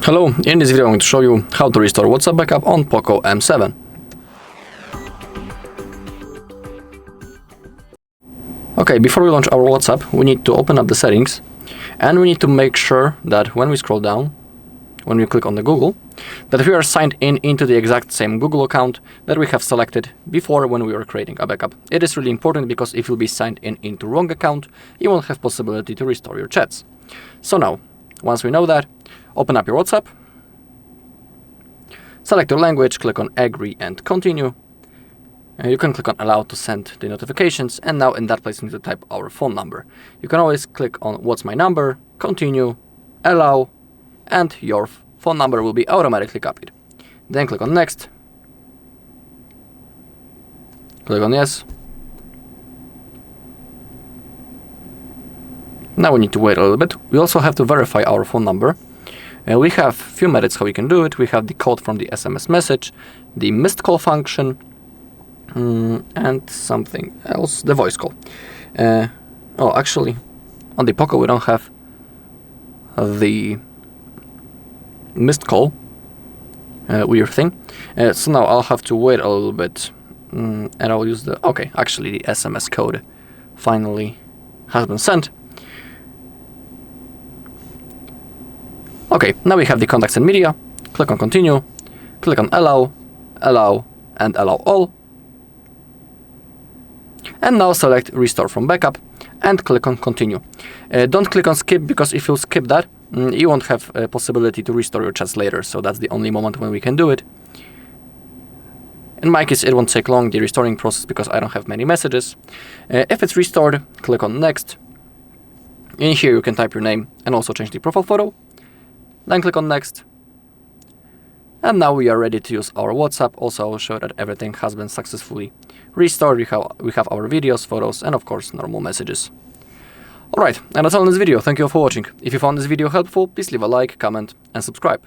Hello, in this video I'm going to show you how to restore WhatsApp backup on POCO M7. Okay, before we launch our WhatsApp, we need to open up the settings and we need to make sure that when we scroll down, when we click on the Google, that we are signed in into the exact same Google account that we have selected before when we were creating a backup. It is really important because if you'll be signed in into wrong account, you won't have possibility to restore your chats. So now, once we know that, open up your WhatsApp, select your language, click on Agree and Continue. You can click on Allow to send the notifications, and now in that place we need to type our phone number. You can always click on What's my number, Continue, Allow, and your phone number will be automatically copied. Then click on Next, click on Yes. Now we need to wait a little bit. We also have to verify our phone number. We have a few methods how we can do it. We have the code from the SMS message, the missed call function, and something else, the voice call. Actually, on the POCO we don't have the missed call, weird thing. So now I'll have to wait a little bit, and I'll use the, actually the SMS code finally has been sent. Okay, now we have the contacts and media. Click on Continue, click on Allow, Allow, and Allow All. And now select Restore from Backup and click on Continue. Don't click on Skip, because if you skip that, you won't have a possibility to restore your chats later, so that's the only moment when we can do it. In my case, it won't take long, the restoring process, because I don't have many messages. If it's restored, click on Next. In here you can type your name and also change the profile photo. Then click on Next. And now we are ready to use our WhatsApp. Also, I will show that everything has been successfully restored. We have our videos, photos, and of course, normal messages. Alright, and that's all in this video. Thank you all for watching. If you found this video helpful, please leave a like, comment, and subscribe.